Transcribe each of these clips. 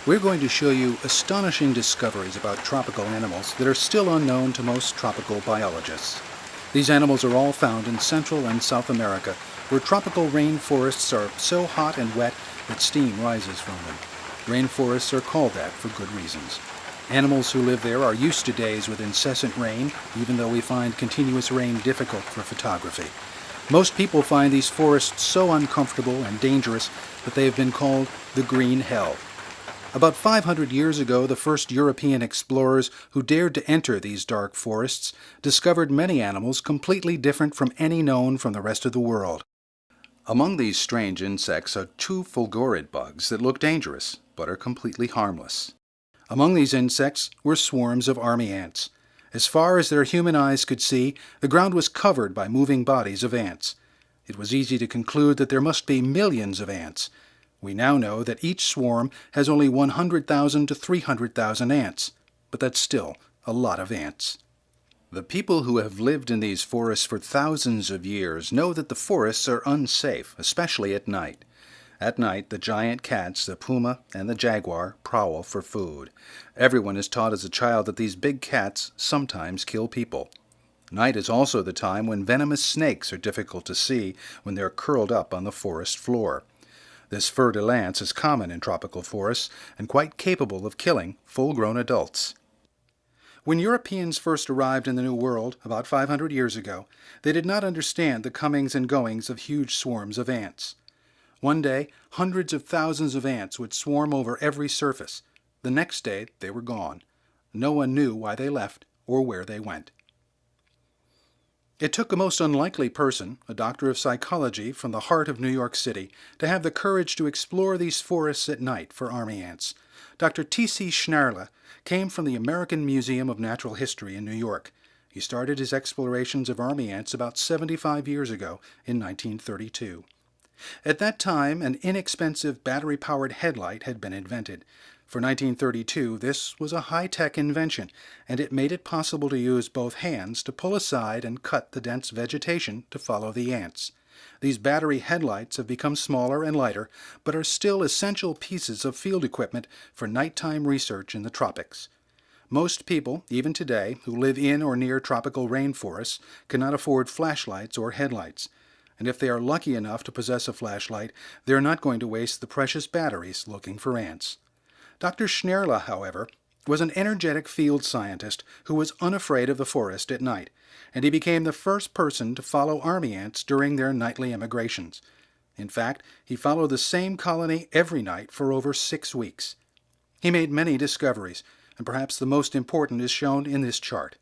We're going to show you astonishing discoveries about tropical animals that are still unknown to most tropical biologists. These animals are all found in Central and South America, where tropical rainforests are so hot and wet that steam rises from them. Rainforests are called that for good reasons. Animals who live there are used to days with incessant rain, even though we find continuous rain difficult for photography. Most people find these forests so uncomfortable and dangerous that they have been called the Green Hell. About 500 years ago, the first European explorers who dared to enter these dark forests discovered many animals completely different from any known from the rest of the world. Among these strange insects are two fulgurid bugs that look dangerous, but are completely harmless. Among these insects were swarms of army ants. As far as their human eyes could see, the ground was covered by moving bodies of ants. It was easy to conclude that there must be millions of ants. We now know that each swarm has only 100,000 to 300,000 ants, but that's still a lot of ants. The people who have lived in these forests for thousands of years know that the forests are unsafe, especially at night. At night, the giant cats, the puma and the jaguar, prowl for food. Everyone is taught as a child that these big cats sometimes kill people. Night is also the time when venomous snakes are difficult to see when they're curled up on the forest floor. This fer de lance is common in tropical forests and quite capable of killing full-grown adults. When Europeans first arrived in the New World about 500 years ago, they did not understand the comings and goings of huge swarms of ants. One day, hundreds of thousands of ants would swarm over every surface. The next day, they were gone. No one knew why they left or where they went. It took a most unlikely person, a doctor of psychology from the heart of New York City, to have the courage to explore these forests at night for army ants. Dr. T.C. Schnerle came from the American Museum of Natural History in New York. He started his explorations of army ants about 75 years ago in 1932. At that time, an inexpensive battery-powered headlight had been invented. For 1932, this was a high-tech invention, and it made it possible to use both hands to pull aside and cut the dense vegetation to follow the ants. These battery headlights have become smaller and lighter, but are still essential pieces of field equipment for nighttime research in the tropics. Most people, even today, who live in or near tropical rainforests cannot afford flashlights or headlights. And if they are lucky enough to possess a flashlight, they are not going to waste the precious batteries looking for ants. Dr. Schnerle, however, was an energetic field scientist who was unafraid of the forest at night, and he became the first person to follow army ants during their nightly emigrations. In fact, he followed the same colony every night for over 6 weeks. He made many discoveries, and perhaps the most important is shown in this chart.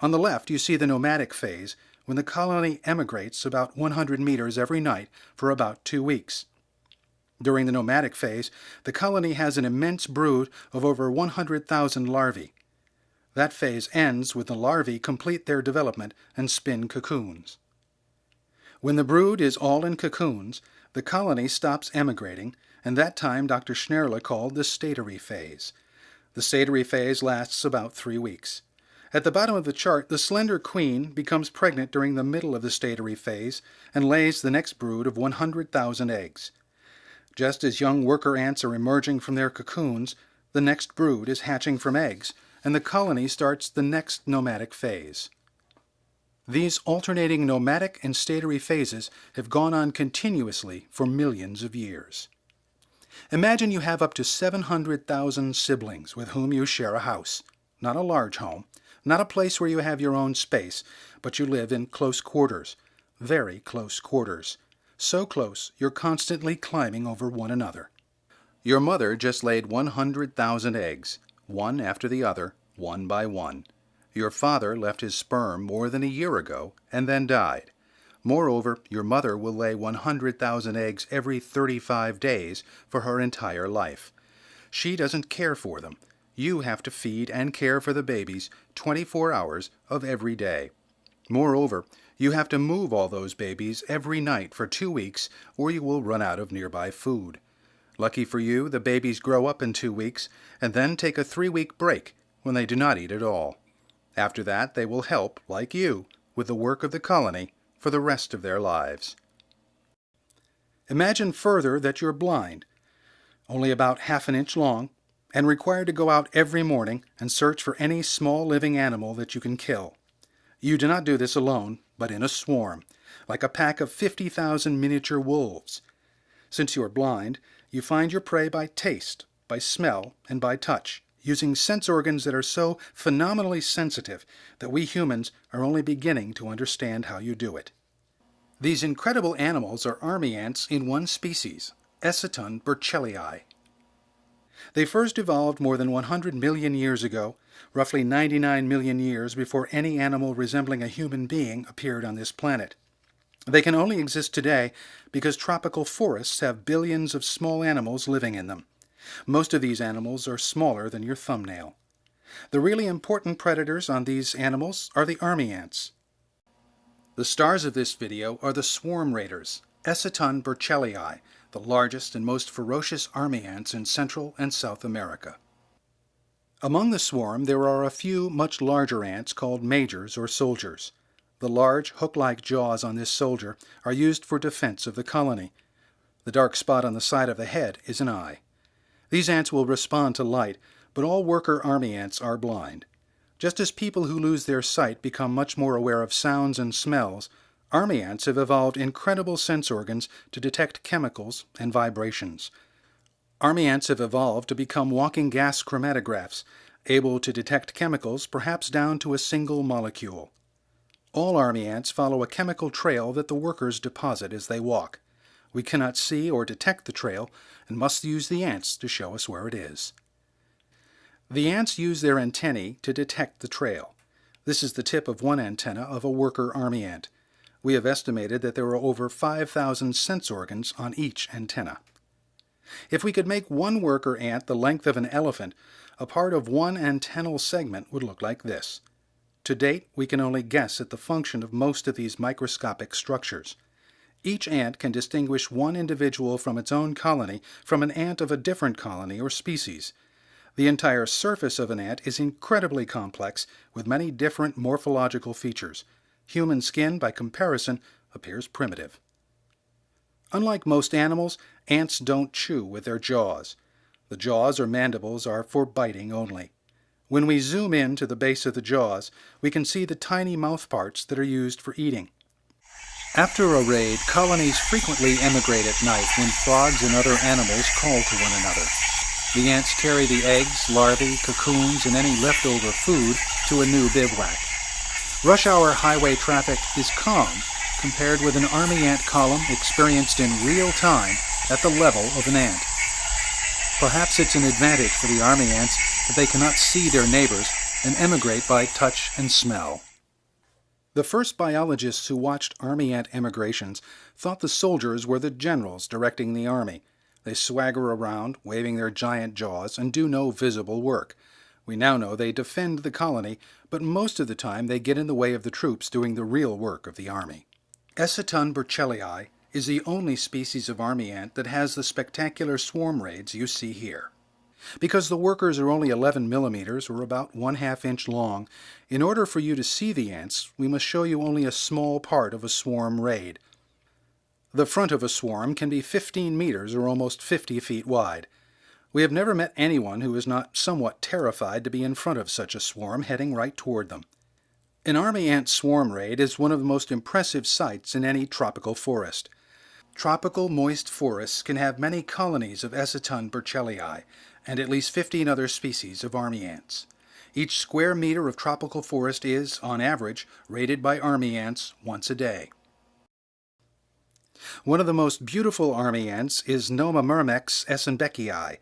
On the left, you see the nomadic phase, when the colony emigrates about 100 meters every night for about 2 weeks. During the nomadic phase, the colony has an immense brood of over 100,000 larvae. That phase ends when the larvae complete their development and spin cocoons. When the brood is all in cocoons, the colony stops emigrating, and that time Dr. Schnerle called the statory phase. The statory phase lasts about 3 weeks. At the bottom of the chart, the slender queen becomes pregnant during the middle of the statory phase and lays the next brood of 100,000 eggs. Just as young worker ants are emerging from their cocoons, the next brood is hatching from eggs, and the colony starts the next nomadic phase. These alternating nomadic and statory phases have gone on continuously for millions of years. Imagine you have up to 700,000 siblings with whom you share a house. Not a large home, not a place where you have your own space, but you live in close quarters, very close quarters. So close, you're constantly climbing over one another. Your mother just laid 100,000 eggs, one after the other, one by one. Your father left his sperm more than a year ago and then died. Moreover, your mother will lay 100,000 eggs every 35 days for her entire life. She doesn't care for them. You have to feed and care for the babies 24 hours of every day. Moreover, you have to move all those babies every night for 2 weeks, or you will run out of nearby food. Lucky for you, the babies grow up in 2 weeks, and then take a 3-week break when they do not eat at all. After that, they will help, like you, with the work of the colony for the rest of their lives. Imagine further that you're blind, only about half an inch long, and required to go out every morning and search for any small living animal that you can kill. You do not do this alone, but in a swarm, like a pack of 50,000 miniature wolves. Since you are blind, you find your prey by taste, by smell, and by touch, using sense organs that are so phenomenally sensitive that we humans are only beginning to understand how you do it. These incredible animals are army ants in one species, Eciton burchellii. They first evolved more than 100 million years ago, roughly 99 million years before any animal resembling a human being appeared on this planet. They can only exist today because tropical forests have billions of small animals living in them. Most of these animals are smaller than your thumbnail. The really important predators on these animals are the army ants. The stars of this video are the swarm raiders, Eciton burchellii, the largest and most ferocious army ants in Central and South America. Among the swarm there are a few much larger ants called majors or soldiers. The large, hook-like jaws on this soldier are used for defense of the colony. The dark spot on the side of the head is an eye. These ants will respond to light, but all worker army ants are blind. Just as people who lose their sight become much more aware of sounds and smells, army ants have evolved incredible sense organs to detect chemicals and vibrations. Army ants have evolved to become walking gas chromatographs, able to detect chemicals perhaps down to a single molecule. All army ants follow a chemical trail that the workers deposit as they walk. We cannot see or detect the trail and must use the ants to show us where it is. The ants use their antennae to detect the trail. This is the tip of one antenna of a worker army ant. We have estimated that there are over 5,000 sense organs on each antenna. If we could make one worker ant the length of an elephant, a part of one antennal segment would look like this. To date, we can only guess at the function of most of these microscopic structures. Each ant can distinguish one individual from its own colony from an ant of a different colony or species. The entire surface of an ant is incredibly complex, with many different morphological features. Human skin, by comparison, appears primitive. Unlike most animals, ants don't chew with their jaws. The jaws or mandibles are for biting only. When we zoom in to the base of the jaws, we can see the tiny mouthparts that are used for eating. After a raid, colonies frequently emigrate at night when frogs and other animals call to one another. The ants carry the eggs, larvae, cocoons, and any leftover food to a new bivouac. Rush hour highway traffic is calm compared with an army ant column experienced in real time at the level of an ant. Perhaps it's an advantage for the army ants that they cannot see their neighbors and emigrate by touch and smell. The first biologists who watched army ant emigrations thought the soldiers were the generals directing the army. They swagger around, waving their giant jaws, and do no visible work. We now know they defend the colony, but most of the time they get in the way of the troops doing the real work of the army. Eciton burchellii is the only species of army ant that has the spectacular swarm raids you see here. Because the workers are only 11 millimeters, or about 1/2 inch long, in order for you to see the ants, we must show you only a small part of a swarm raid. The front of a swarm can be 15 meters, or almost 50 feet wide. We have never met anyone who is not somewhat terrified to be in front of such a swarm heading right toward them. An army ant swarm raid is one of the most impressive sights in any tropical forest. Tropical moist forests can have many colonies of Eciton burchellii and at least 15 other species of army ants. Each square meter of tropical forest is, on average, raided by army ants once a day. One of the most beautiful army ants is Nomamyrmex essenbeckii.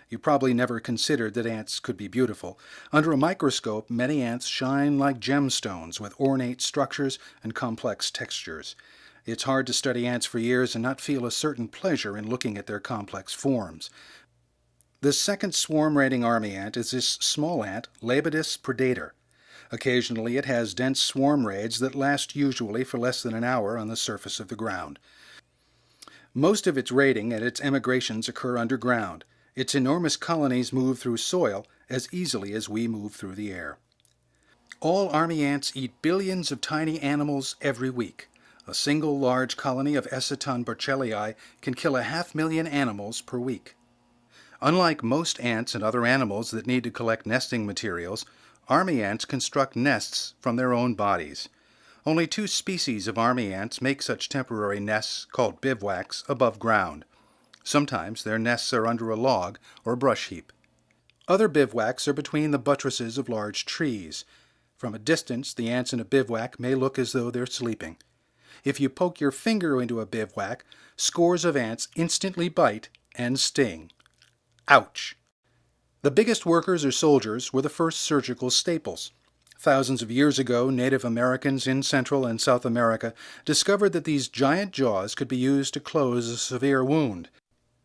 You probably never considered that ants could be beautiful. Under a microscope, many ants shine like gemstones with ornate structures and complex textures. It's hard to study ants for years and not feel a certain pleasure in looking at their complex forms. The second swarm-raiding army ant is this small ant, Lepidus predator. Occasionally it has dense swarm raids that last usually for less than an hour on the surface of the ground. Most of its raiding and its emigrations occur underground. Its enormous colonies move through soil as easily as we move through the air. All army ants eat billions of tiny animals every week. A single large colony of Eciton burchellii can kill 500,000 animals per week. Unlike most ants and other animals that need to collect nesting materials, army ants construct nests from their own bodies. Only 2 species of army ants make such temporary nests, called bivouacs, above ground. Sometimes their nests are under a log or brush heap. Other bivouacs are between the buttresses of large trees. From a distance, the ants in a bivouac may look as though they're sleeping. If you poke your finger into a bivouac, scores of ants instantly bite and sting. Ouch! The biggest workers or soldiers were the first surgical staples. Thousands of years ago, Native Americans in Central and South America discovered that these giant jaws could be used to close a severe wound.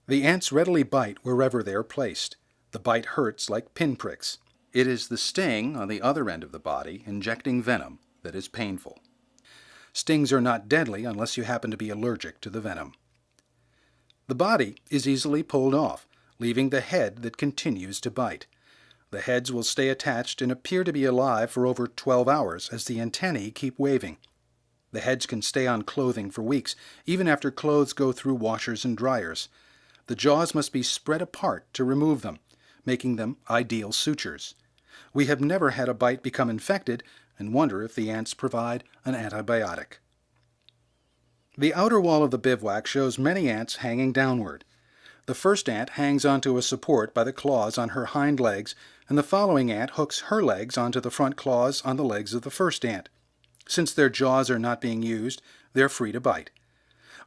The ants readily bite wherever they are placed. The bite hurts like pinpricks. It is the sting on the other end of the body, injecting venom, that is painful. Stings are not deadly unless you happen to be allergic to the venom. The body is easily pulled off, leaving the head that continues to bite. The heads will stay attached and appear to be alive for over 12 hours as the antennae keep waving. The heads can stay on clothing for weeks, even after clothes go through washers and dryers. The jaws must be spread apart to remove them, making them ideal sutures. We have never had a bite become infected and wonder if the ants provide an antibiotic. The outer wall of the bivouac shows many ants hanging downward. The first ant hangs onto a support by the claws on her hind legs, and the following ant hooks her legs onto the front claws on the legs of the first ant. Since their jaws are not being used, they're free to bite.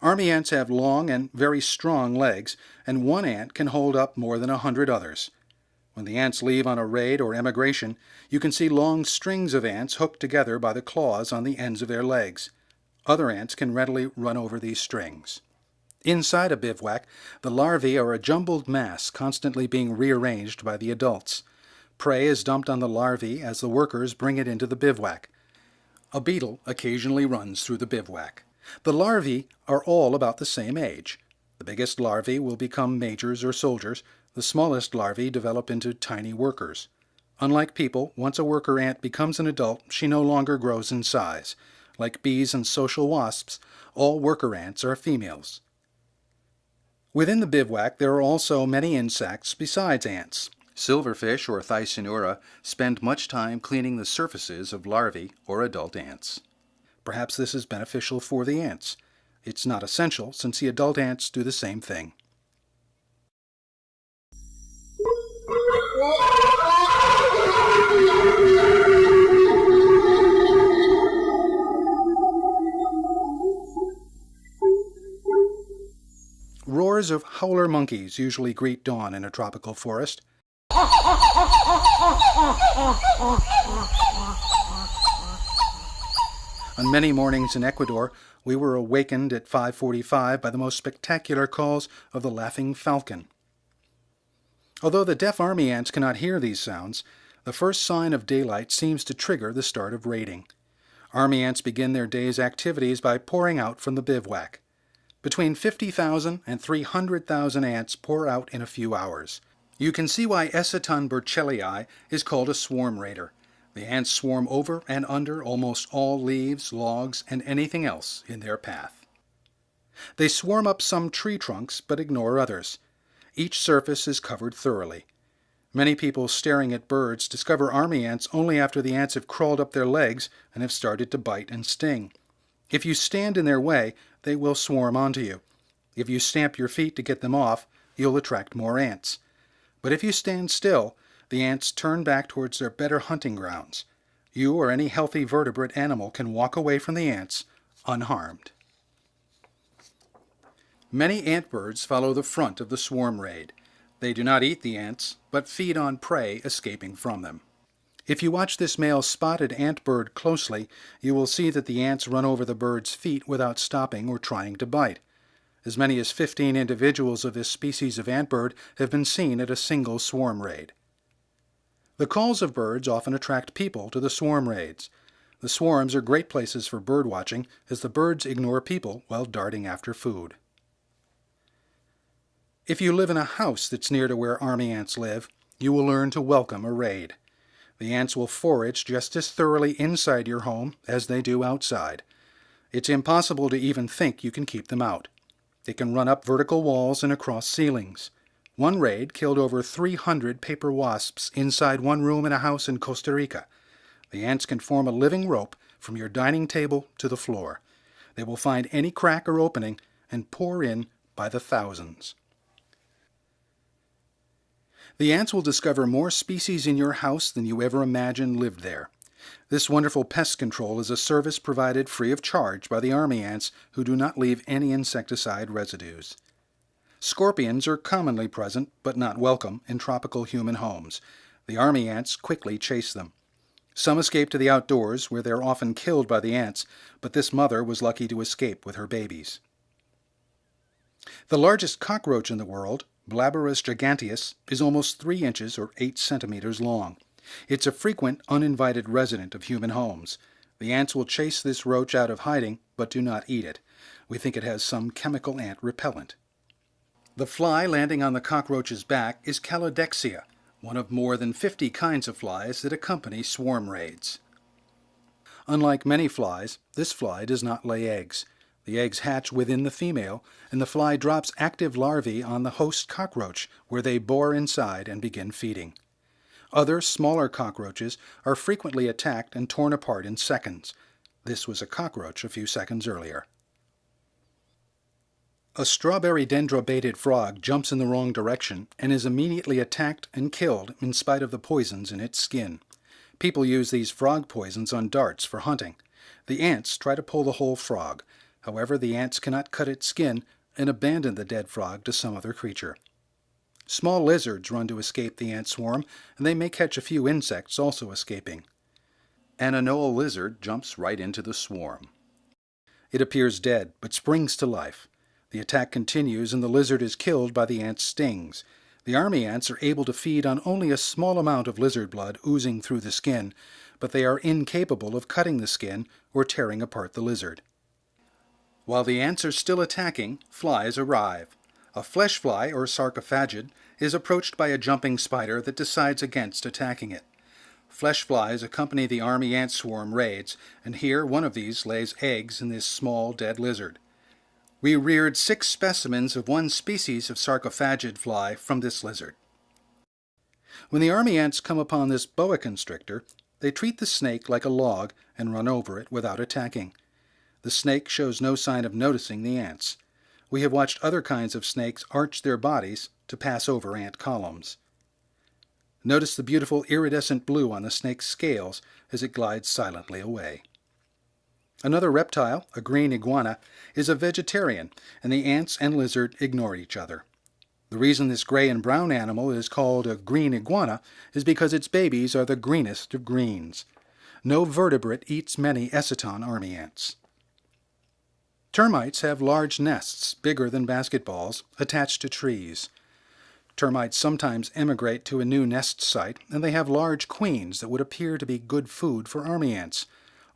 Army ants have long and very strong legs, and one ant can hold up more than 100 others. When the ants leave on a raid or emigration, you can see long strings of ants hooked together by the claws on the ends of their legs. Other ants can readily run over these strings. Inside a bivouac, the larvae are a jumbled mass constantly being rearranged by the adults. Prey is dumped on the larvae as the workers bring it into the bivouac. A beetle occasionally runs through the bivouac. The larvae are all about the same age. The biggest larvae will become majors or soldiers. The smallest larvae develop into tiny workers. Unlike people, once a worker ant becomes an adult, she no longer grows in size. Like bees and social wasps, all worker ants are females. Within the bivouac there are also many insects besides ants. Silverfish or Thysanura spend much time cleaning the surfaces of larvae or adult ants. Perhaps this is beneficial for the ants. It's not essential since the adult ants do the same thing. Roars of howler monkeys usually greet dawn in a tropical forest. On many mornings in Ecuador, we were awakened at 5:45 by the most spectacular calls of the laughing falcon. Although the deaf army ants cannot hear these sounds, the first sign of daylight seems to trigger the start of raiding. Army ants begin their day's activities by pouring out from the bivouac. Between 50,000 and 300,000 ants pour out in a few hours. You can see why Eciton burchellii is called a swarm raider. The ants swarm over and under almost all leaves, logs, and anything else in their path. They swarm up some tree trunks but ignore others. Each surface is covered thoroughly. Many people staring at birds discover army ants only after the ants have crawled up their legs and have started to bite and sting. If you stand in their way, they will swarm onto you. If you stamp your feet to get them off, you'll attract more ants. But if you stand still, the ants turn back towards their better hunting grounds. You or any healthy vertebrate animal can walk away from the ants unharmed. Many antbirds follow the front of the swarm raid. They do not eat the ants, but feed on prey escaping from them. If you watch this male spotted antbird closely, you will see that the ants run over the bird's feet without stopping or trying to bite. As many as 15 individuals of this species of antbird have been seen at a single swarm raid. The calls of birds often attract people to the swarm raids. The swarms are great places for bird watching, as the birds ignore people while darting after food. If you live in a house that's near to where army ants live, you will learn to welcome a raid. The ants will forage just as thoroughly inside your home as they do outside. It's impossible to even think you can keep them out. They can run up vertical walls and across ceilings. One raid killed over 300 paper wasps inside one room in a house in Costa Rica. The ants can form a living rope from your dining table to the floor. They will find any crack or opening and pour in by the thousands. The ants will discover more species in your house than you ever imagined lived there. This wonderful pest control is a service provided free of charge by the army ants who do not leave any insecticide residues. Scorpions are commonly present, but not welcome, in tropical human homes. The army ants quickly chase them. Some escape to the outdoors, where they are often killed by the ants, but this mother was lucky to escape with her babies. The largest cockroach in the world, Blabarus giganteus, is almost 3 inches or 8 centimeters long. It's a frequent, uninvited resident of human homes. The ants will chase this roach out of hiding, but do not eat it. We think it has some chemical ant repellent. The fly landing on the cockroach's back is Calodexia, one of more than 50 kinds of flies that accompany swarm raids. Unlike many flies, this fly does not lay eggs. The eggs hatch within the female, and the fly drops active larvae on the host cockroach, where they bore inside and begin feeding. Other, smaller cockroaches are frequently attacked and torn apart in seconds. This was a cockroach a few seconds earlier. A strawberry dendrobated frog jumps in the wrong direction and is immediately attacked and killed in spite of the poisons in its skin. People use these frog poisons on darts for hunting. The ants try to pull the whole frog. However, the ants cannot cut its skin and abandon the dead frog to some other creature. Small lizards run to escape the ant swarm, and they may catch a few insects also escaping. An anoa lizard jumps right into the swarm. It appears dead, but springs to life. The attack continues, and the lizard is killed by the ant's stings. The army ants are able to feed on only a small amount of lizard blood oozing through the skin, but they are incapable of cutting the skin or tearing apart the lizard. While the ants are still attacking, flies arrive. A flesh fly, or sarcophagid, is approached by a jumping spider that decides against attacking it. Flesh flies accompany the army ant swarm raids, and here one of these lays eggs in this small dead lizard. We reared 6 specimens of one species of sarcophagid fly from this lizard. When the army ants come upon this boa constrictor, they treat the snake like a log and run over it without attacking. The snake shows no sign of noticing the ants. We have watched other kinds of snakes arch their bodies to pass over ant columns. Notice the beautiful iridescent blue on the snake's scales as it glides silently away. Another reptile, a green iguana, is a vegetarian, and the ants and lizard ignore each other. The reason this gray and brown animal is called a green iguana is because its babies are the greenest of greens. No vertebrate eats many eciton army ants. Termites have large nests, bigger than basketballs, attached to trees. Termites sometimes emigrate to a new nest site, and they have large queens that would appear to be good food for army ants.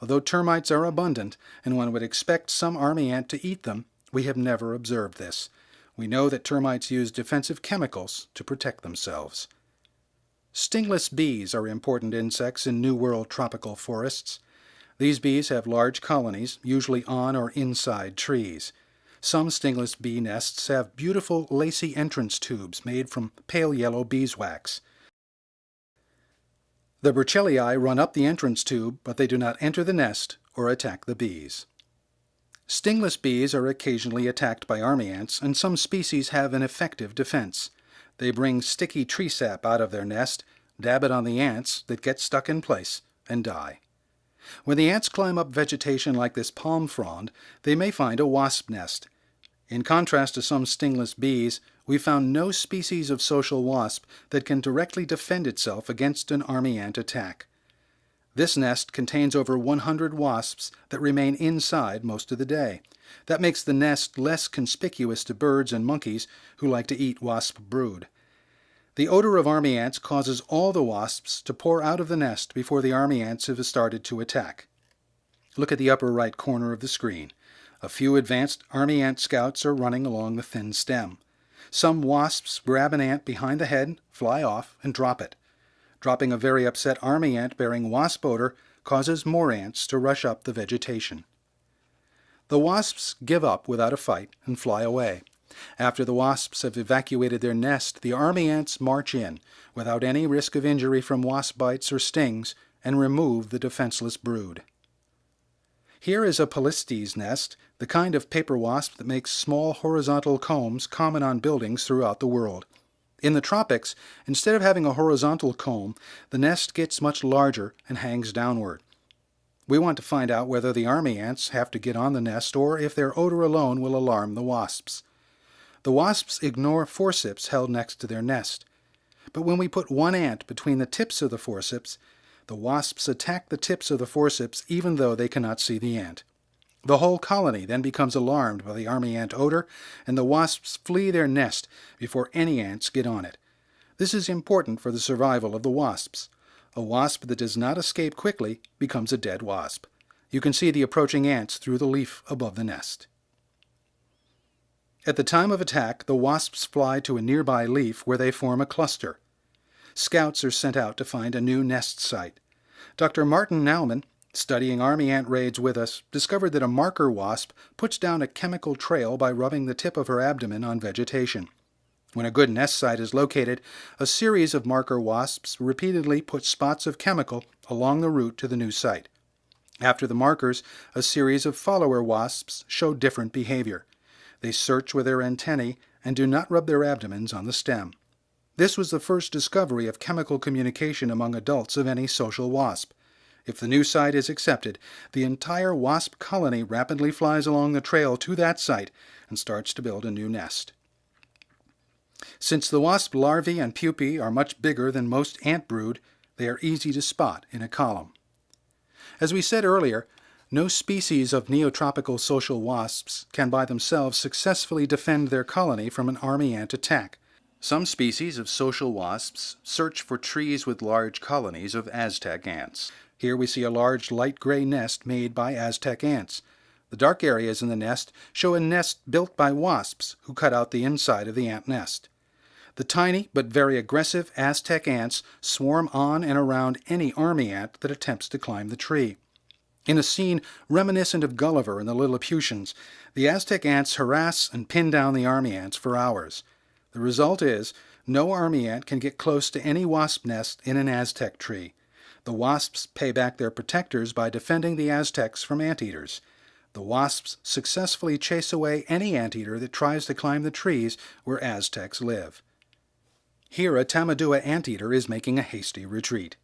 Although termites are abundant, and one would expect some army ant to eat them, we have never observed this. We know that termites use defensive chemicals to protect themselves. Stingless bees are important insects in New World tropical forests. These bees have large colonies, usually on or inside trees. Some stingless bee nests have beautiful lacy entrance tubes made from pale yellow beeswax. The Burchellii run up the entrance tube, but they do not enter the nest or attack the bees. Stingless bees are occasionally attacked by army ants, and some species have an effective defense. They bring sticky tree sap out of their nest, dab it on the ants that get stuck in place, and die. When the ants climb up vegetation like this palm frond, they may find a wasp nest. In contrast to some stingless bees, we found no species of social wasp that can directly defend itself against an army ant attack. This nest contains over 100 wasps that remain inside most of the day. That makes the nest less conspicuous to birds and monkeys who like to eat wasp brood. The odor of army ants causes all the wasps to pour out of the nest before the army ants have started to attack. Look at the upper right corner of the screen. A few advanced army ant scouts are running along the thin stem. Some wasps grab an ant behind the head, fly off, and drop it. Dropping a very upset army ant bearing wasp odor causes more ants to rush up the vegetation. The wasps give up without a fight and fly away. After the wasps have evacuated their nest, the army ants march in, without any risk of injury from wasp bites or stings, and remove the defenseless brood. Here is a Polistes nest, the kind of paper wasp that makes small horizontal combs common on buildings throughout the world. In the tropics, instead of having a horizontal comb, the nest gets much larger and hangs downward. We want to find out whether the army ants have to get on the nest or if their odor alone will alarm the wasps. The wasps ignore forceps held next to their nest. But when we put one ant between the tips of the forceps, the wasps attack the tips of the forceps even though they cannot see the ant. The whole colony then becomes alarmed by the army ant odor, and the wasps flee their nest before any ants get on it. This is important for the survival of the wasps. A wasp that does not escape quickly becomes a dead wasp. You can see the approaching ants through the leaf above the nest. At the time of attack, the wasps fly to a nearby leaf where they form a cluster. Scouts are sent out to find a new nest site. Dr. Martin Naumann, studying army ant raids with us, discovered that a marker wasp puts down a chemical trail by rubbing the tip of her abdomen on vegetation. When a good nest site is located, a series of marker wasps repeatedly put spots of chemical along the route to the new site. After the markers, a series of follower wasps show different behavior. They search with their antennae and do not rub their abdomens on the stem. This was the first discovery of chemical communication among adults of any social wasp. If the new site is accepted, the entire wasp colony rapidly flies along the trail to that site and starts to build a new nest. Since the wasp larvae and pupae are much bigger than most ant brood, they are easy to spot in a column. As we said earlier, no species of neotropical social wasps can by themselves successfully defend their colony from an army ant attack. Some species of social wasps search for trees with large colonies of Aztec ants. Here we see a large light gray nest made by Aztec ants. The dark areas in the nest show a nest built by wasps who cut out the inside of the ant nest. The tiny but very aggressive Aztec ants swarm on and around any army ant that attempts to climb the tree. In a scene reminiscent of Gulliver and the Lilliputians, the Aztec ants harass and pin down the army ants for hours. The result is, no army ant can get close to any wasp nest in an Aztec tree. The wasps pay back their protectors by defending the Aztecs from anteaters. The wasps successfully chase away any anteater that tries to climb the trees where Aztecs live. Here a Tamadua anteater is making a hasty retreat.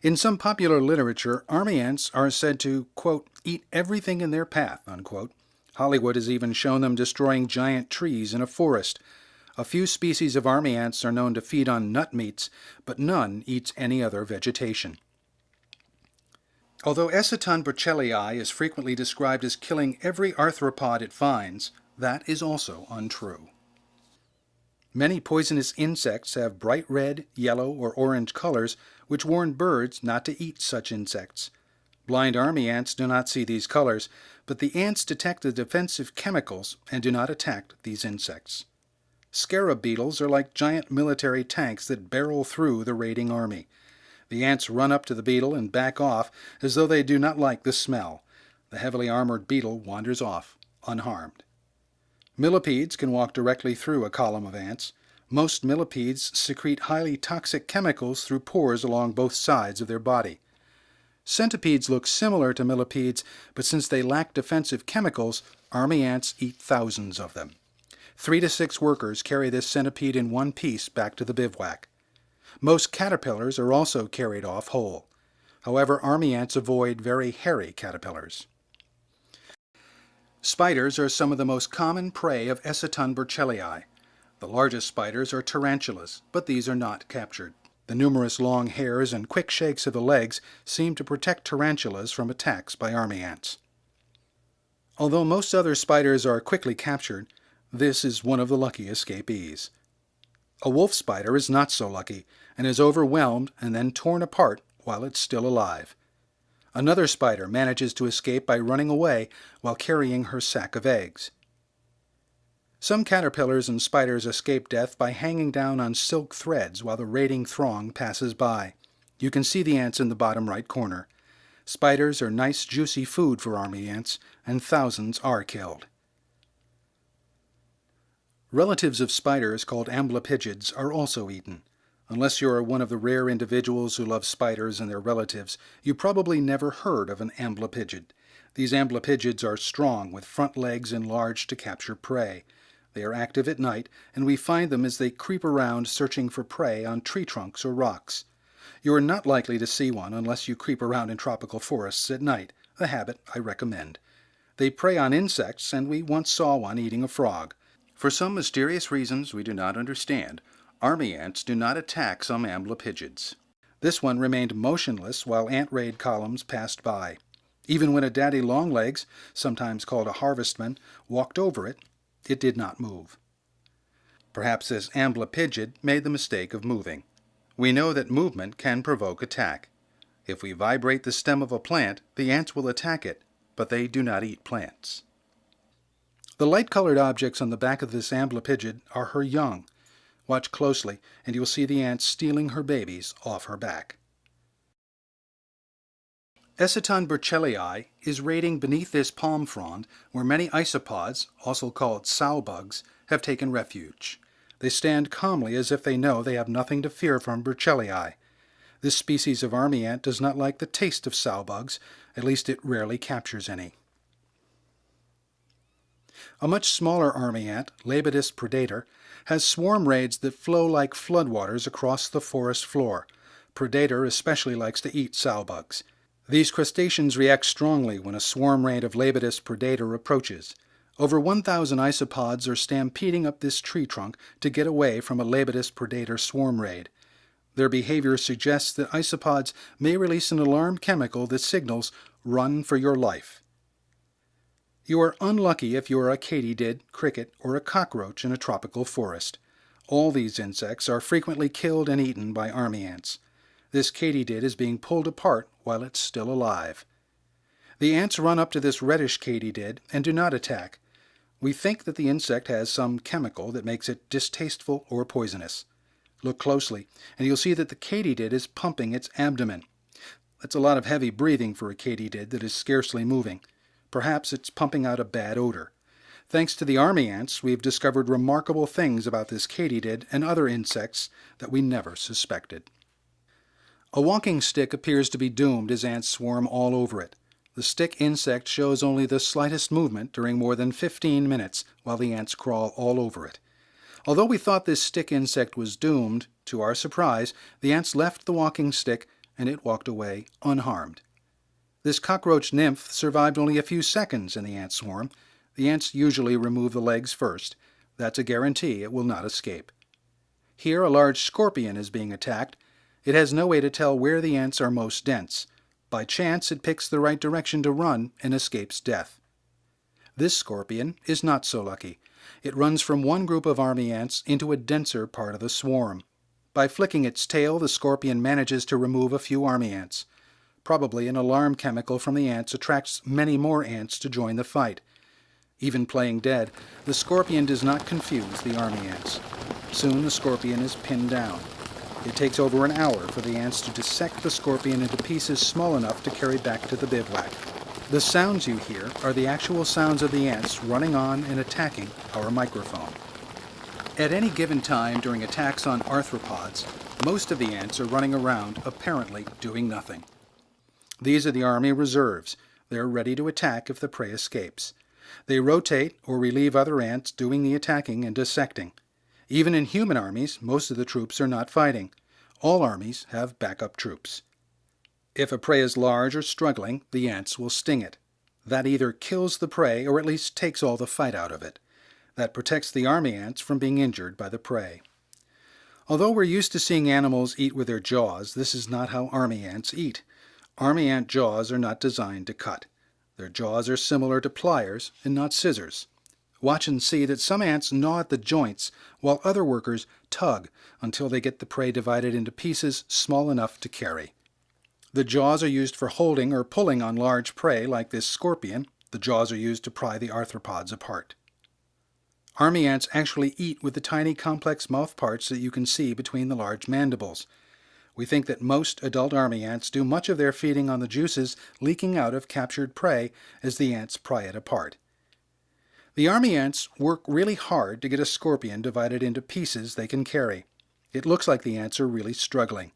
In some popular literature, army ants are said to, quote, eat everything in their path, unquote. Hollywood has even shown them destroying giant trees in a forest. A few species of army ants are known to feed on nut meats, but none eats any other vegetation. Although Eciton burchellii is frequently described as killing every arthropod it finds, that is also untrue. Many poisonous insects have bright red, yellow, or orange colors, which warn birds not to eat such insects. Blind army ants do not see these colors, but the ants detect the defensive chemicals and do not attack these insects. Scarab beetles are like giant military tanks that barrel through the raiding army. The ants run up to the beetle and back off as though they do not like the smell. The heavily armored beetle wanders off, unharmed. Millipedes can walk directly through a column of ants. Most millipedes secrete highly toxic chemicals through pores along both sides of their body. Centipedes look similar to millipedes, but since they lack defensive chemicals, army ants eat thousands of them. 3 to 6 workers carry this centipede in one piece back to the bivouac. Most caterpillars are also carried off whole. However, army ants avoid very hairy caterpillars. Spiders are some of the most common prey of Eciton burchellii. The largest spiders are tarantulas, but these are not captured. The numerous long hairs and quick shakes of the legs seem to protect tarantulas from attacks by army ants. Although most other spiders are quickly captured, this is one of the lucky escapees. A wolf spider is not so lucky and is overwhelmed and then torn apart while it's still alive. Another spider manages to escape by running away while carrying her sack of eggs. Some caterpillars and spiders escape death by hanging down on silk threads while the raiding throng passes by. You can see the ants in the bottom right corner. Spiders are nice juicy food for army ants, and thousands are killed. Relatives of spiders called amblypygids are also eaten. Unless you're one of the rare individuals who love spiders and their relatives, you probably never heard of an amblypygid. These amblypygids are strong, with front legs enlarged to capture prey. They are active at night, and we find them as they creep around searching for prey on tree trunks or rocks. You are not likely to see one unless you creep around in tropical forests at night, a habit I recommend. They prey on insects, and we once saw one eating a frog. For some mysterious reasons we do not understand, army ants do not attack some amblypygids. This one remained motionless while ant raid columns passed by. Even when a daddy longlegs, sometimes called a harvestman, walked over it, it did not move. Perhaps this amblypygid made the mistake of moving. We know that movement can provoke attack. If we vibrate the stem of a plant, the ants will attack it, but they do not eat plants. The light-colored objects on the back of this amblypygid are her young. Watch closely, and you'll see the ants stealing her babies off her back. Eciton burchellii is raiding beneath this palm frond, where many isopods, also called sow bugs, have taken refuge. They stand calmly as if they know they have nothing to fear from burchellii. This species of army ant does not like the taste of sow bugs, at least it rarely captures any. A much smaller army ant, Lepidus predator, has swarm raids that flow like floodwaters across the forest floor. Predator especially likes to eat sow bugs. These crustaceans react strongly when a swarm raid of Lepidus predator approaches. Over 1,000 isopods are stampeding up this tree trunk to get away from a Lepidus predator swarm raid. Their behavior suggests that isopods may release an alarm chemical that signals, "Run for your life." You are unlucky if you are a katydid, cricket, or a cockroach in a tropical forest. All these insects are frequently killed and eaten by army ants. This katydid is being pulled apart while it's still alive. The ants run up to this reddish katydid and do not attack. We think that the insect has some chemical that makes it distasteful or poisonous. Look closely, and you'll see that the katydid is pumping its abdomen. That's a lot of heavy breathing for a katydid that is scarcely moving. Perhaps it's pumping out a bad odor. Thanks to the army ants, we've discovered remarkable things about this katydid and other insects that we never suspected. A walking stick appears to be doomed as ants swarm all over it. The stick insect shows only the slightest movement during more than 15 minutes while the ants crawl all over it. Although we thought this stick insect was doomed, to our surprise, the ants left the walking stick and it walked away unharmed. This cockroach nymph survived only a few seconds in the ant swarm. The ants usually remove the legs first. That's a guarantee it will not escape. Here a large scorpion is being attacked. It has no way to tell where the ants are most dense. By chance, it picks the right direction to run and escapes death. This scorpion is not so lucky. It runs from one group of army ants into a denser part of the swarm. By flicking its tail, the scorpion manages to remove a few army ants. Probably an alarm chemical from the ants attracts many more ants to join the fight. Even playing dead, the scorpion does not confuse the army ants. Soon the scorpion is pinned down. It takes over an hour for the ants to dissect the scorpion into pieces small enough to carry back to the bivouac. The sounds you hear are the actual sounds of the ants running on and attacking our microphone. At any given time during attacks on arthropods, most of the ants are running around, apparently doing nothing. These are the army reserves. They're ready to attack if the prey escapes. They rotate or relieve other ants doing the attacking and dissecting. Even in human armies, most of the troops are not fighting. All armies have backup troops. If a prey is large or struggling, the ants will sting it. That either kills the prey or at least takes all the fight out of it. That protects the army ants from being injured by the prey. Although we're used to seeing animals eat with their jaws, this is not how army ants eat. Army ant jaws are not designed to cut. Their jaws are similar to pliers and not scissors. Watch and see that some ants gnaw at the joints, while other workers tug until they get the prey divided into pieces small enough to carry. The jaws are used for holding or pulling on large prey like this scorpion. The jaws are used to pry the arthropods apart. Army ants actually eat with the tiny complex mouth parts that you can see between the large mandibles. We think that most adult army ants do much of their feeding on the juices leaking out of captured prey as the ants pry it apart. The army ants work really hard to get a scorpion divided into pieces they can carry. It looks like the ants are really struggling.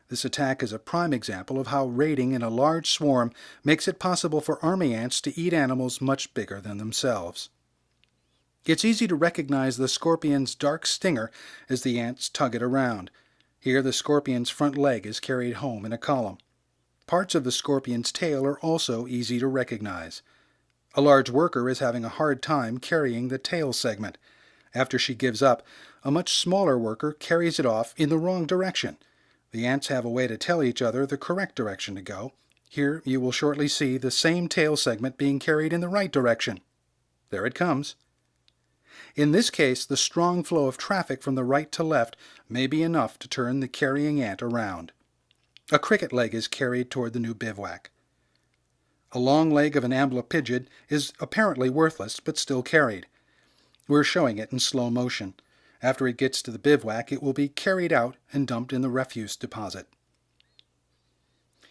This attack is a prime example of how raiding in a large swarm makes it possible for army ants to eat animals much bigger than themselves. It's easy to recognize the scorpion's dark stinger as the ants tug it around. Here the scorpion's front leg is carried home in a column. Parts of the scorpion's tail are also easy to recognize. A large worker is having a hard time carrying the tail segment. After she gives up, a much smaller worker carries it off in the wrong direction. The ants have a way to tell each other the correct direction to go. Here you will shortly see the same tail segment being carried in the right direction. There it comes. In this case, the strong flow of traffic from the right to left may be enough to turn the carrying ant around. A cricket leg is carried toward the new bivouac. A long leg of an amblypygid is apparently worthless, but still carried. We're showing it in slow motion. After it gets to the bivouac, it will be carried out and dumped in the refuse deposit.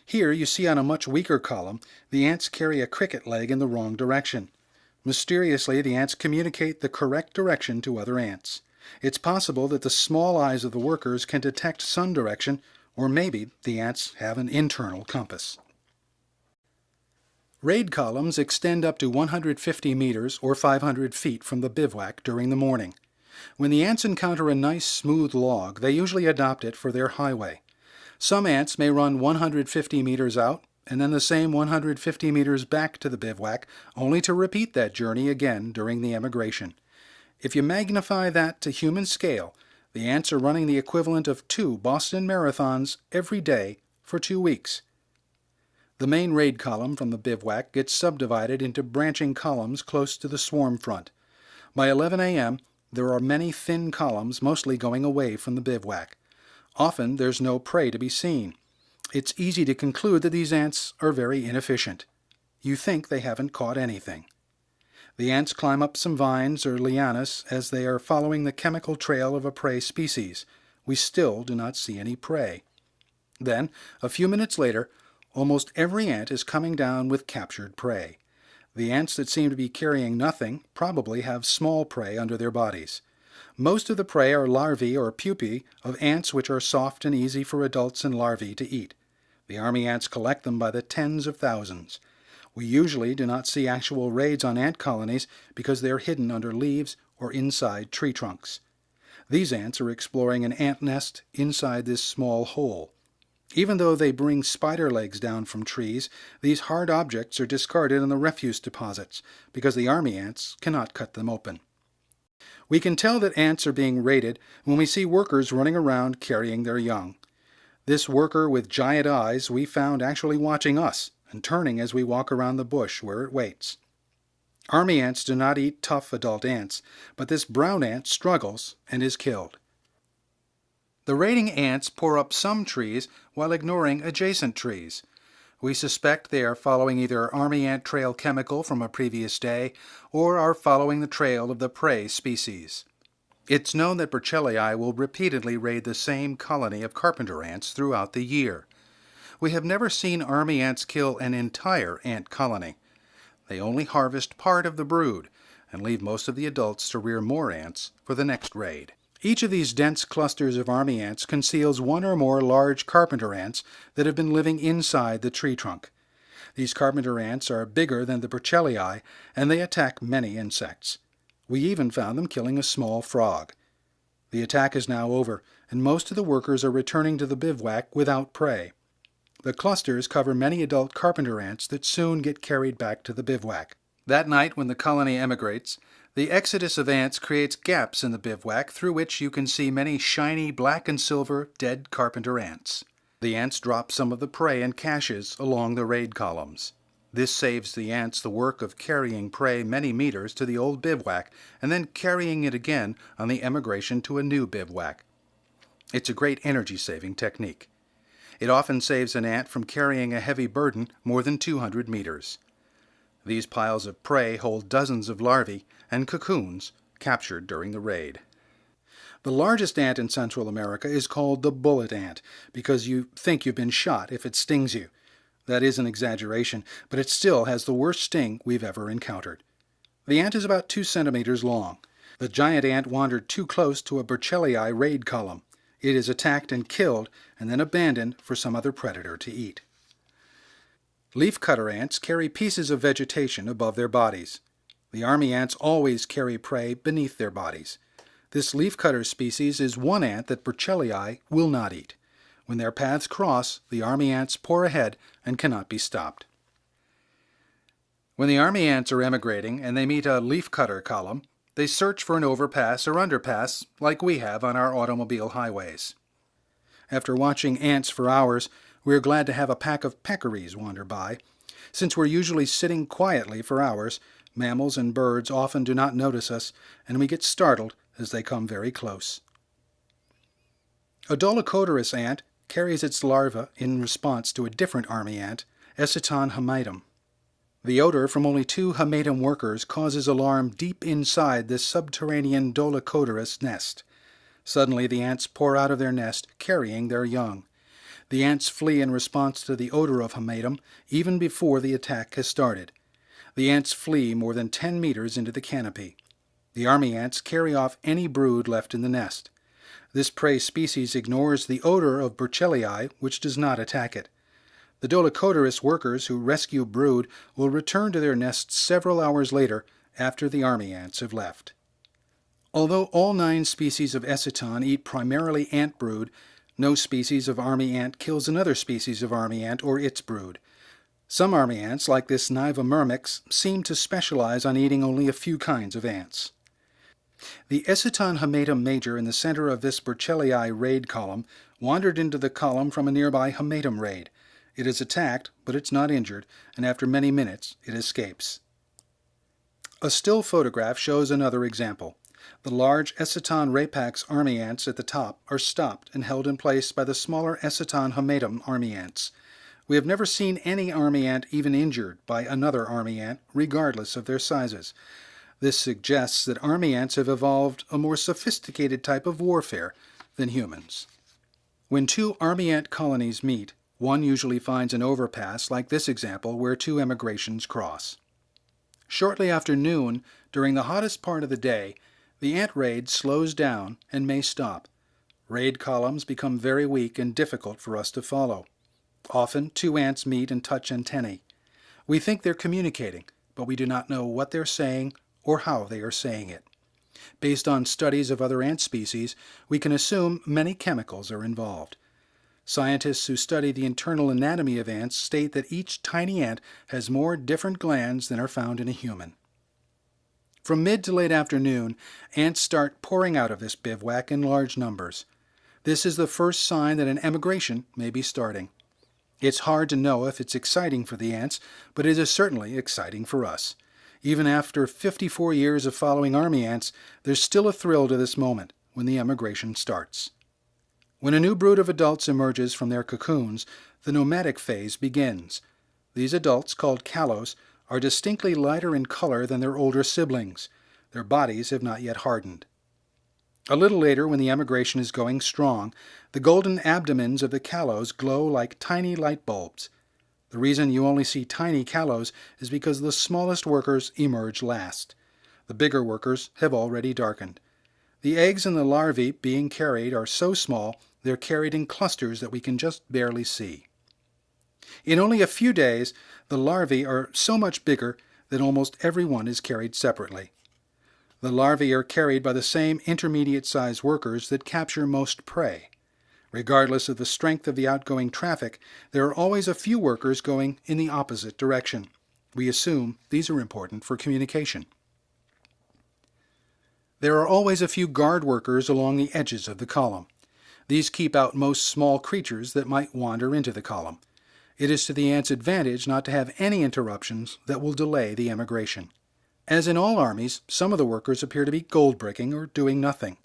Here you see on a much weaker column, the ants carry a cricket leg in the wrong direction. Mysteriously, the ants communicate the correct direction to other ants. It's possible that the small eyes of the workers can detect sun direction, or maybe the ants have an internal compass. Raid columns extend up to 150 meters or 500 feet from the bivouac during the morning. When the ants encounter a nice smooth log, they usually adopt it for their highway. Some ants may run 150 meters out, and then the same 150 meters back to the bivouac, only to repeat that journey again during the emigration. If you magnify that to human scale, the ants are running the equivalent of 2 Boston marathons every day for 2 weeks. The main raid column from the bivouac gets subdivided into branching columns close to the swarm front. By 11 a.m., there are many thin columns mostly going away from the bivouac. Often there's no prey to be seen. It's easy to conclude that these ants are very inefficient. You think they haven't caught anything. The ants climb up some vines or lianas as they are following the chemical trail of a prey species. We still do not see any prey. Then, a few minutes later, almost every ant is coming down with captured prey. The ants that seem to be carrying nothing probably have small prey under their bodies. Most of the prey are larvae or pupae of ants which are soft and easy for adults and larvae to eat. The army ants collect them by the tens of thousands. We usually do not see actual raids on ant colonies because they are hidden under leaves or inside tree trunks. These ants are exploring an ant nest inside this small hole. Even though they bring spider legs down from trees, these hard objects are discarded in the refuse deposits because the army ants cannot cut them open. We can tell that ants are being raided when we see workers running around carrying their young. This worker with giant eyes we found actually watching us and turning as we walk around the bush where it waits. Army ants do not eat tough adult ants, but this brown ant struggles and is killed. The raiding ants pour up some trees while ignoring adjacent trees. We suspect they are following either army ant trail chemical from a previous day or are following the trail of the prey species. It's known that Burchellii will repeatedly raid the same colony of carpenter ants throughout the year. We have never seen army ants kill an entire ant colony. They only harvest part of the brood and leave most of the adults to rear more ants for the next raid. Each of these dense clusters of army ants conceals one or more large carpenter ants that have been living inside the tree trunk. These carpenter ants are bigger than the Burchellii, and they attack many insects. We even found them killing a small frog. The attack is now over, and most of the workers are returning to the bivouac without prey. The clusters cover many adult carpenter ants that soon get carried back to the bivouac. That night, when the colony emigrates, the exodus of ants creates gaps in the bivouac through which you can see many shiny black and silver dead carpenter ants. The ants drop some of the prey and caches along the raid columns. This saves the ants the work of carrying prey many meters to the old bivouac and then carrying it again on the emigration to a new bivouac. It's a great energy-saving technique. It often saves an ant from carrying a heavy burden more than 200 meters. These piles of prey hold dozens of larvae and cocoons captured during the raid. The largest ant in Central America is called the bullet ant because you think you've been shot if it stings you. That is an exaggeration, but it still has the worst sting we've ever encountered. The ant is about 2 centimeters long. The giant ant wandered too close to a Burchellii raid column. It is attacked and killed, and then abandoned for some other predator to eat. Leafcutter ants carry pieces of vegetation above their bodies. The army ants always carry prey beneath their bodies. This leafcutter species is one ant that Burchellii will not eat. When their paths cross, the army ants pour ahead and cannot be stopped. When the army ants are emigrating and they meet a leafcutter column, they search for an overpass or underpass like we have on our automobile highways. After watching ants for hours, we are glad to have a pack of peccaries wander by. Since we're usually sitting quietly for hours, mammals and birds often do not notice us, and we get startled as they come very close. A dolichoderous ant carries its larva in response to a different army ant, Eciton hamatum. The odor from only 2 hamatum workers causes alarm deep inside this subterranean dolichoderous nest. Suddenly the ants pour out of their nest, carrying their young. The ants flee in response to the odor of hamatum even before the attack has started. The ants flee more than 10 meters into the canopy. The army ants carry off any brood left in the nest. This prey species ignores the odor of Burchellii, which does not attack it. The dolichoderous workers who rescue brood will return to their nests several hours later after the army ants have left. Although all 9 species of Eciton eat primarily ant brood, no species of army ant kills another species of army ant or its brood. Some army ants, like this Niva myrmex, seem to specialize on eating only a few kinds of ants. The Eciton hamatum major in the center of this Burchellii raid column wandered into the column from a nearby hamatum raid. It is attacked, but it's not injured, and after many minutes it escapes. A still photograph shows another example. The large Eciton rapax army ants at the top are stopped and held in place by the smaller Eciton hamatum army ants. We have never seen any army ant even injured by another army ant, regardless of their sizes. This suggests that army ants have evolved a more sophisticated type of warfare than humans. When 2 army ant colonies meet, one usually finds an overpass like this example where 2 emigrations cross. Shortly after noon, during the hottest part of the day, the ant raid slows down and may stop. Raid columns become very weak and difficult for us to follow. Often 2 ants meet and touch antennae. We think they're communicating, but we do not know what they're saying or how they are saying it. Based on studies of other ant species, we can assume many chemicals are involved. Scientists who study the internal anatomy of ants state that each tiny ant has more different glands than are found in a human. From mid to late afternoon, ants start pouring out of this bivouac in large numbers. This is the first sign that an emigration may be starting. It's hard to know if it's exciting for the ants, but it is certainly exciting for us. Even after 54 years of following army ants, there's still a thrill to this moment when the emigration starts. When a new brood of adults emerges from their cocoons, the nomadic phase begins. These adults, called callos, are distinctly lighter in color than their older siblings. Their bodies have not yet hardened. A little later, when the emigration is going strong, the golden abdomens of the callos glow like tiny light bulbs. The reason you only see tiny callos is because the smallest workers emerge last. The bigger workers have already darkened. The eggs and the larvae being carried are so small they're carried in clusters that we can just barely see. In only a few days, the larvae are so much bigger that almost every one is carried separately. The larvae are carried by the same intermediate-sized workers that capture most prey. Regardless of the strength of the outgoing traffic, there are always a few workers going in the opposite direction. We assume these are important for communication. There are always a few guard workers along the edges of the column. These keep out most small creatures that might wander into the column. It is to the ant's advantage not to have any interruptions that will delay the emigration. As in all armies, some of the workers appear to be gold-bricking or doing nothing.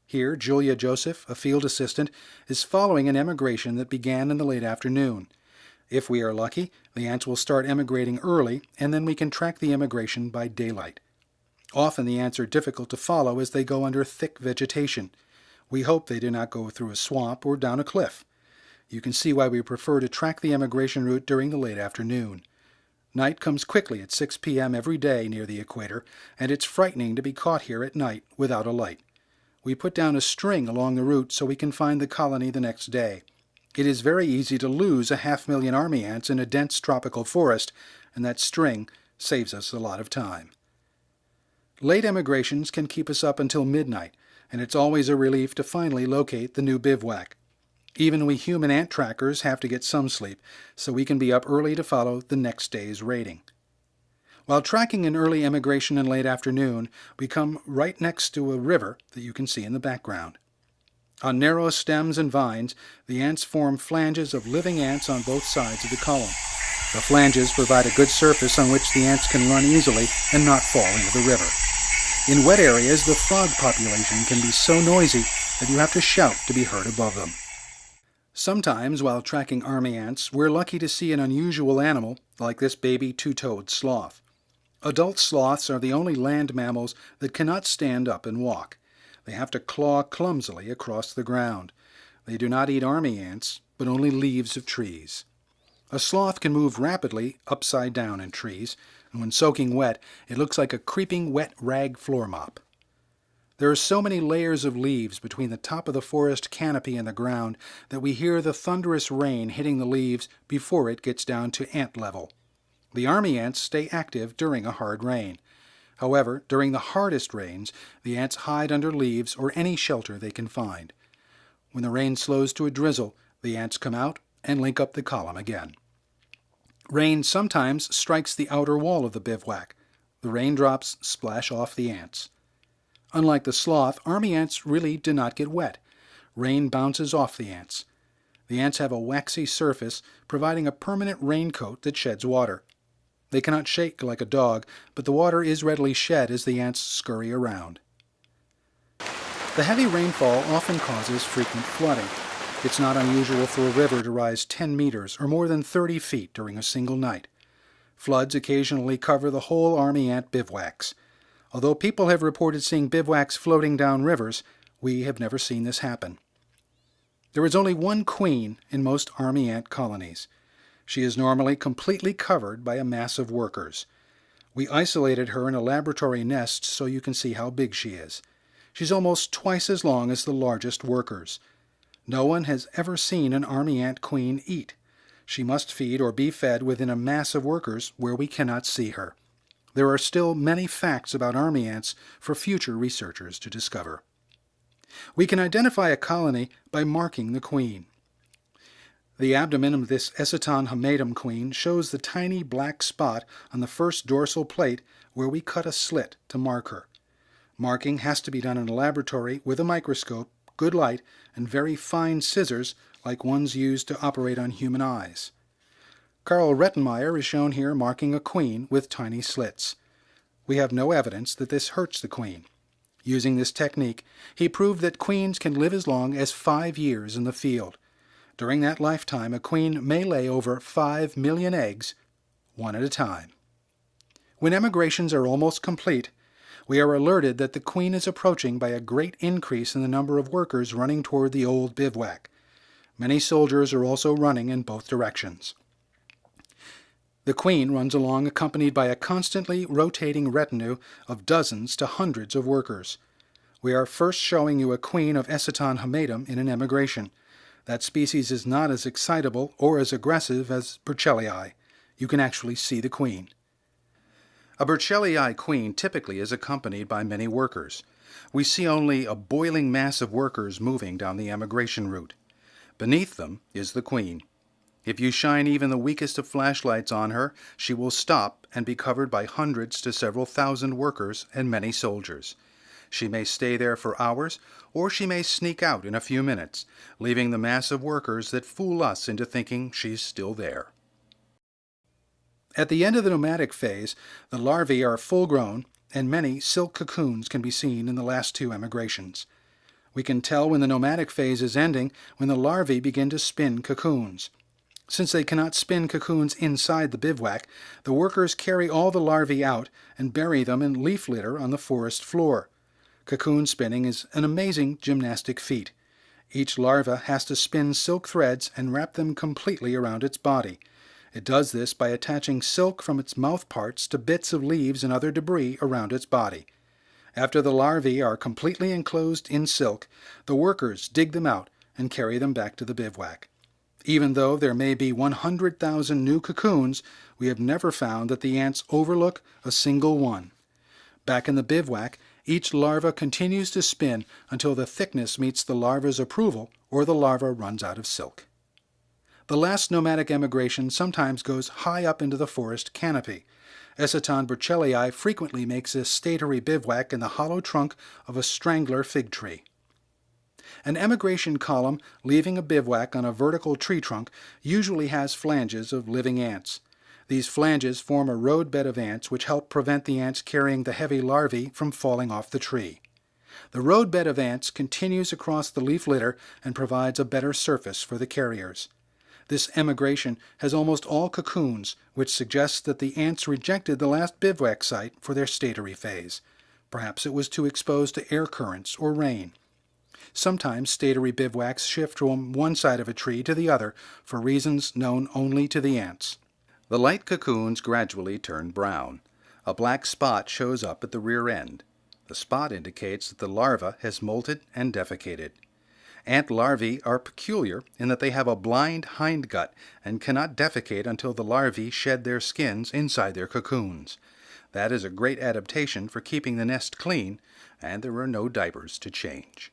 Here, Julia Joseph, a field assistant, is following an emigration that began in the late afternoon. If we are lucky, the ants will start emigrating early, and then we can track the emigration by daylight. Often the ants are difficult to follow as they go under thick vegetation. We hope they do not go through a swamp or down a cliff. You can see why we prefer to track the emigration route during the late afternoon. Night comes quickly at 6 p.m. every day near the equator, and it's frightening to be caught here at night without a light. We put down a string along the route so we can find the colony the next day. It is very easy to lose 500,000 army ants in a dense tropical forest, and that string saves us a lot of time. Late emigrations can keep us up until midnight, and it's always a relief to finally locate the new bivouac. Even we human ant trackers have to get some sleep, so we can be up early to follow the next day's raiding. While tracking an early emigration in late afternoon, we come right next to a river that you can see in the background. On narrow stems and vines, the ants form flanges of living ants on both sides of the column. The flanges provide a good surface on which the ants can run easily and not fall into the river. In wet areas, the frog population can be so noisy that you have to shout to be heard above them. Sometimes, while tracking army ants, we're lucky to see an unusual animal, like this baby two-toed sloth. Adult sloths are the only land mammals that cannot stand up and walk. They have to claw clumsily across the ground. They do not eat army ants, but only leaves of trees. A sloth can move rapidly upside down in trees, and when soaking wet, it looks like a creeping wet rag floor mop. There are so many layers of leaves between the top of the forest canopy and the ground that we hear the thunderous rain hitting the leaves before it gets down to ant level. The army ants stay active during a hard rain. However, during the hardest rains, the ants hide under leaves or any shelter they can find. When the rain slows to a drizzle, the ants come out and link up the column again. Rain sometimes strikes the outer wall of the bivouac. The raindrops splash off the ants. Unlike the sloth, army ants really do not get wet. Rain bounces off the ants. The ants have a waxy surface, providing a permanent raincoat that sheds water. They cannot shake like a dog, but the water is readily shed as the ants scurry around. The heavy rainfall often causes frequent flooding. It's not unusual for a river to rise 10 meters or more than 30 feet during a single night. Floods occasionally cover the whole army ant bivouacs. Although people have reported seeing bivouacs floating down rivers, we have never seen this happen. There is only one queen in most army ant colonies. She is normally completely covered by a mass of workers. We isolated her in a laboratory nest so you can see how big she is. She's almost twice as long as the largest workers. No one has ever seen an army ant queen eat. She must feed or be fed within a mass of workers where we cannot see her. There are still many facts about army ants for future researchers to discover. We can identify a colony by marking the queen. The abdomen of this Eciton hamatum queen shows the tiny black spot on the first dorsal plate where we cut a slit to mark her. Marking has to be done in a laboratory with a microscope, good light, and very fine scissors like ones used to operate on human eyes. Carl Rettenmeier is shown here marking a queen with tiny slits. We have no evidence that this hurts the queen. Using this technique, he proved that queens can live as long as 5 years in the field. During that lifetime, a queen may lay over 5 million eggs, one at a time. When emigrations are almost complete, we are alerted that the queen is approaching by a great increase in the number of workers running toward the old bivouac. Many soldiers are also running in both directions. The queen runs along accompanied by a constantly rotating retinue of dozens to hundreds of workers. We are first showing you a queen of Eciton hamatum in an emigration. That species is not as excitable or as aggressive as Burchellii. You can actually see the queen. A Burchellii queen typically is accompanied by many workers. We see only a boiling mass of workers moving down the emigration route. Beneath them is the queen. If you shine even the weakest of flashlights on her, she will stop and be covered by hundreds to several thousand workers and many soldiers. She may stay there for hours, or she may sneak out in a few minutes, leaving the mass of workers that fool us into thinking she's still there. At the end of the nomadic phase, the larvae are full-grown, and many silk cocoons can be seen in the last 2 emigrations. We can tell when the nomadic phase is ending when the larvae begin to spin cocoons. Since they cannot spin cocoons inside the bivouac, the workers carry all the larvae out and bury them in leaf litter on the forest floor. Cocoon spinning is an amazing gymnastic feat. Each larva has to spin silk threads and wrap them completely around its body. It does this by attaching silk from its mouth parts to bits of leaves and other debris around its body. After the larvae are completely enclosed in silk, the workers dig them out and carry them back to the bivouac. Even though there may be 100,000 new cocoons, we have never found that the ants overlook a single one. Back in the bivouac, each larva continues to spin until the thickness meets the larva's approval or the larva runs out of silk. The last nomadic emigration sometimes goes high up into the forest canopy. Eciton burchellii frequently makes this statory bivouac in the hollow trunk of a strangler fig tree. An emigration column leaving a bivouac on a vertical tree trunk usually has flanges of living ants. These flanges form a roadbed of ants which help prevent the ants carrying the heavy larvae from falling off the tree. The roadbed of ants continues across the leaf litter and provides a better surface for the carriers. This emigration has almost all cocoons, which suggests that the ants rejected the last bivouac site for their statory phase. Perhaps it was too exposed to air currents or rain. Sometimes statory bivouacs shift from one side of a tree to the other for reasons known only to the ants. The light cocoons gradually turn brown. A black spot shows up at the rear end. The spot indicates that the larva has molted and defecated. Ant larvae are peculiar in that they have a blind hindgut and cannot defecate until the larvae shed their skins inside their cocoons. That is a great adaptation for keeping the nest clean, and there are no diapers to change.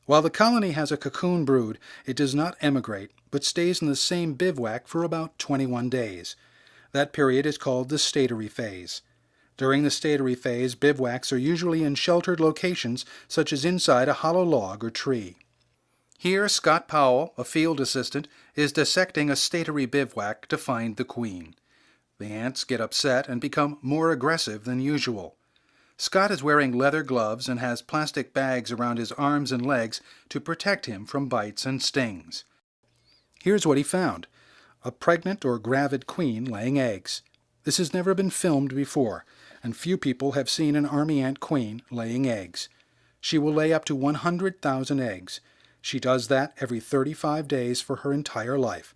While the colony has a cocoon brood, it does not emigrate, but stays in the same bivouac for about 21 days. That period is called the statory phase. During the statory phase, bivouacs are usually in sheltered locations, such as inside a hollow log or tree. Here, Scott Powell, a field assistant, is dissecting a statory bivouac to find the queen. The ants get upset and become more aggressive than usual. Scott is wearing leather gloves and has plastic bags around his arms and legs to protect him from bites and stings. Here's what he found: a pregnant or gravid queen laying eggs. This has never been filmed before, and few people have seen an army ant queen laying eggs. She will lay up to 100,000 eggs. She does that every 35 days for her entire life.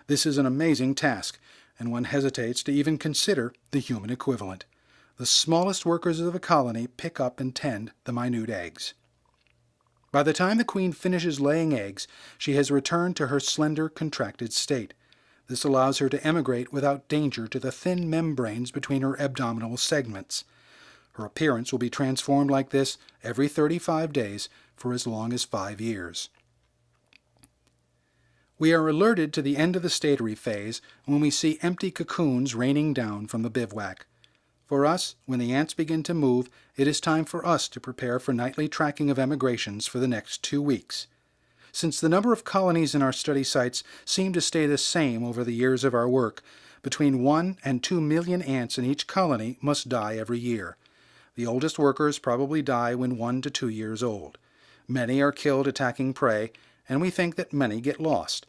This is an amazing task, and one hesitates to even consider the human equivalent. The smallest workers of a colony pick up and tend the minute eggs. By the time the queen finishes laying eggs, she has returned to her slender, contracted state. This allows her to emigrate without danger to the thin membranes between her abdominal segments. Her appearance will be transformed like this every 35 days for as long as 5 years. We are alerted to the end of the statory phase when we see empty cocoons raining down from the bivouac. For us, when the ants begin to move, it is time for us to prepare for nightly tracking of emigrations for the next 2 weeks. Since the number of colonies in our study sites seem to stay the same over the years of our work, between 1 and 2 million ants in each colony must die every year. The oldest workers probably die when 1 to 2 years old. Many are killed attacking prey, and we think that many get lost.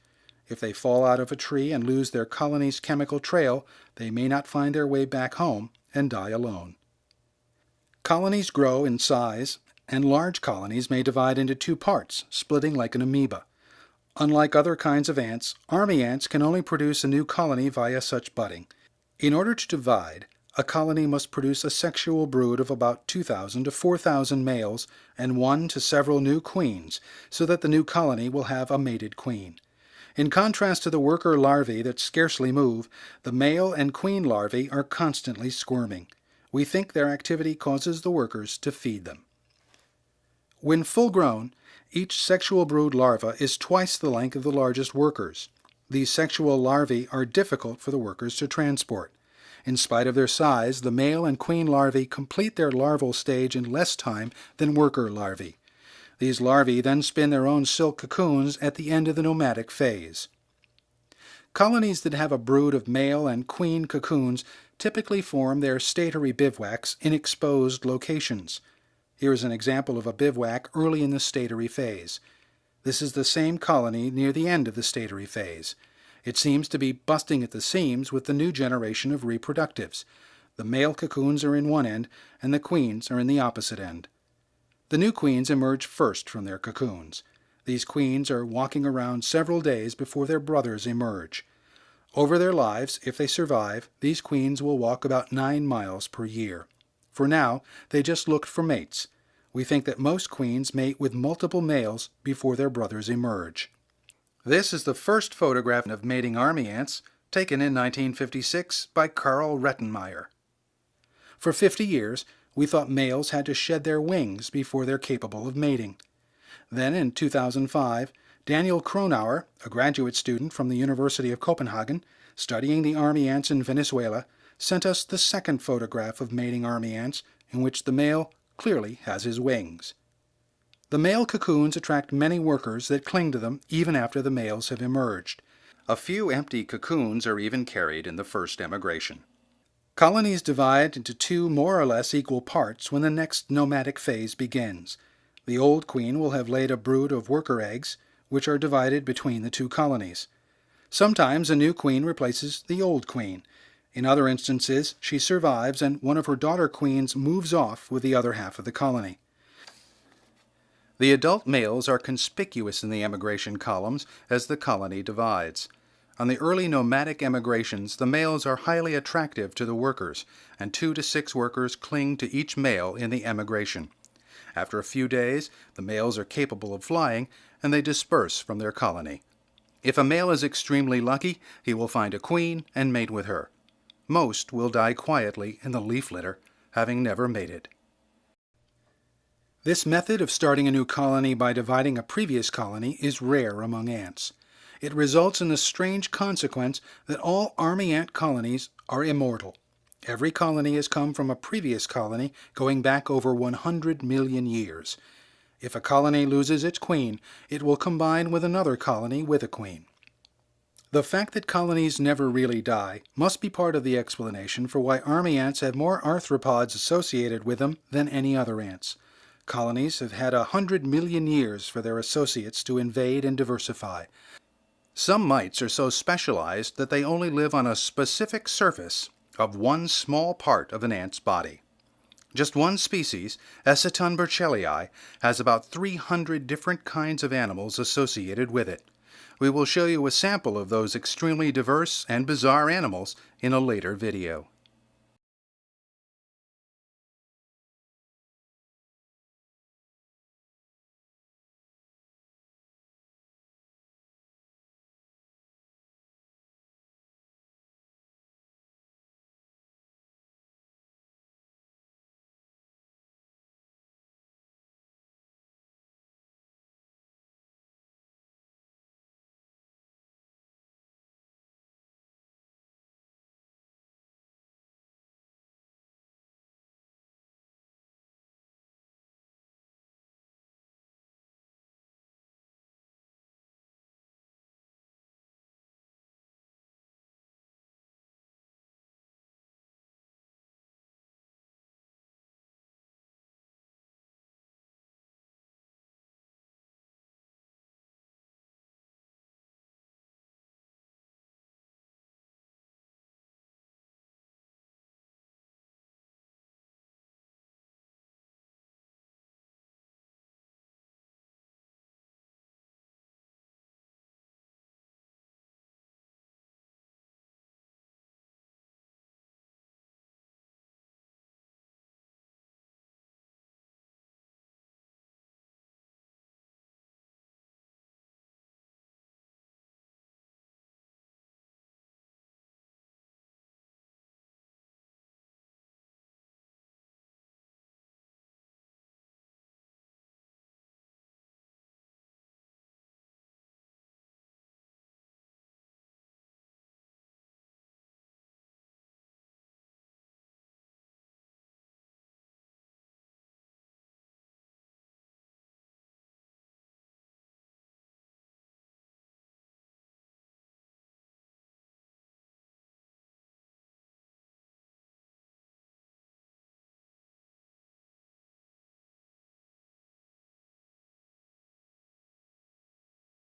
If they fall out of a tree and lose their colony's chemical trail, they may not find their way back home and die alone. Colonies grow in size, and large colonies may divide into 2 parts, splitting like an amoeba. Unlike other kinds of ants, army ants can only produce a new colony via such budding. In order to divide, a colony must produce a sexual brood of about 2,000 to 4,000 males and 1 to several new queens, so that the new colony will have a mated queen. In contrast to the worker larvae that scarcely move, the male and queen larvae are constantly squirming. We think their activity causes the workers to feed them. When full grown, each sexual brood larva is twice the length of the largest workers. These sexual larvae are difficult for the workers to transport. In spite of their size, the male and queen larvae complete their larval stage in less time than worker larvae. These larvae then spin their own silk cocoons at the end of the nomadic phase. Colonies that have a brood of male and queen cocoons typically form their statory bivouacs in exposed locations. Here is an example of a bivouac early in the statory phase. This is the same colony near the end of the statory phase. It seems to be busting at the seams with the new generation of reproductives. The male cocoons are in one end, and the queens are in the opposite end. The new queens emerge first from their cocoons. These queens are walking around several days before their brothers emerge. Over their lives, if they survive, these queens will walk about 9 miles per year. For now, they just looked for mates. We think that most queens mate with multiple males before their brothers emerge. This is the first photograph of mating army ants, taken in 1956 by Carl Rettenmeier. For 50 years, we thought males had to shed their wings before they're capable of mating. Then, in 2005, Daniel Kronauer, a graduate student from the University of Copenhagen, studying the army ants in Venezuela, sent us the second photograph of mating army ants, in which the male clearly has his wings. The male cocoons attract many workers that cling to them even after the males have emerged. A few empty cocoons are even carried in the first emigration. Colonies divide into two more or less equal parts when the next nomadic phase begins. The old queen will have laid a brood of worker eggs, which are divided between the two colonies. Sometimes a new queen replaces the old queen. In other instances, she survives and one of her daughter queens moves off with the other half of the colony. The adult males are conspicuous in the emigration columns as the colony divides. On the early nomadic emigrations, the males are highly attractive to the workers, and 2 to 6 workers cling to each male in the emigration. After a few days, the males are capable of flying, and they disperse from their colony. If a male is extremely lucky, he will find a queen and mate with her. Most will die quietly in the leaf litter, having never mated. This method of starting a new colony by dividing a previous colony is rare among ants. It results in the strange consequence that all army ant colonies are immortal. Every colony has come from a previous colony going back over 100 million years. If a colony loses its queen, it will combine with another colony with a queen. The fact that colonies never really die must be part of the explanation for why army ants have more arthropods associated with them than any other ants. Colonies have had 100 million years for their associates to invade and diversify. Some mites are so specialized that they only live on a specific surface of one small part of an ant's body. Just one species, Eciton burchellii, has about 300 different kinds of animals associated with it. We will show you a sample of those extremely diverse and bizarre animals in a later video.